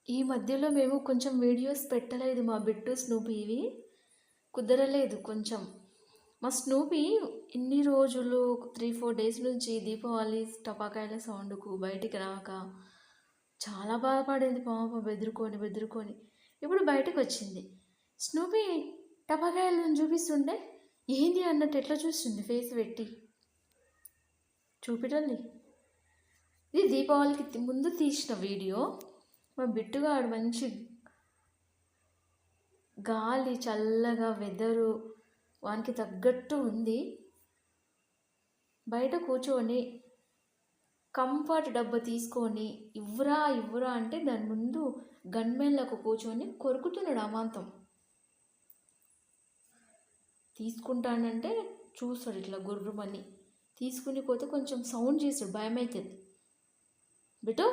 ఈ మధ్యలో మేము కొంచెం వీడియోస్ పెట్టలేదు మా బిట్టు స్నూపీవి. కుదరలేదు కొంచెం. మా స్నూపీ ఇన్ని రోజులు 3-4 డేస్ నుంచి దీపావళి టపాకాయల సౌండ్కు బయటికి రాక చాలా బాధపడింది పాపం, బెదురుకొని. ఇప్పుడు బయటకు వచ్చింది. స్నూపీ టపాకాయలను చూపిస్తుంటే ఏంది అన్నట్టు ఎట్లా చూస్తుంది ఫేస్ పెట్టి. చూపిటల్లి. ఇది దీపావళికి ముందు తీసిన వీడియో. మా బిట్టుగాడు మంచి గాలి చల్లగా వెదరు వానికి తగ్గట్టు ఉంది. బయట కూర్చొని కంఫర్ట్ డబ్బా తీసుకొని ఇవ్వరా అంటే దాని ముందు గన్మెన్లకు కూర్చొని కొరుకుతున్నాడు అమాంతం. తీసుకుంటానంటే చూస్తాడు ఇట్లా గుర్రుమని. తీసుకుని పోతే కొంచెం సౌండ్ చేస్తాడు, భయం అవుతుంది. బిట్టు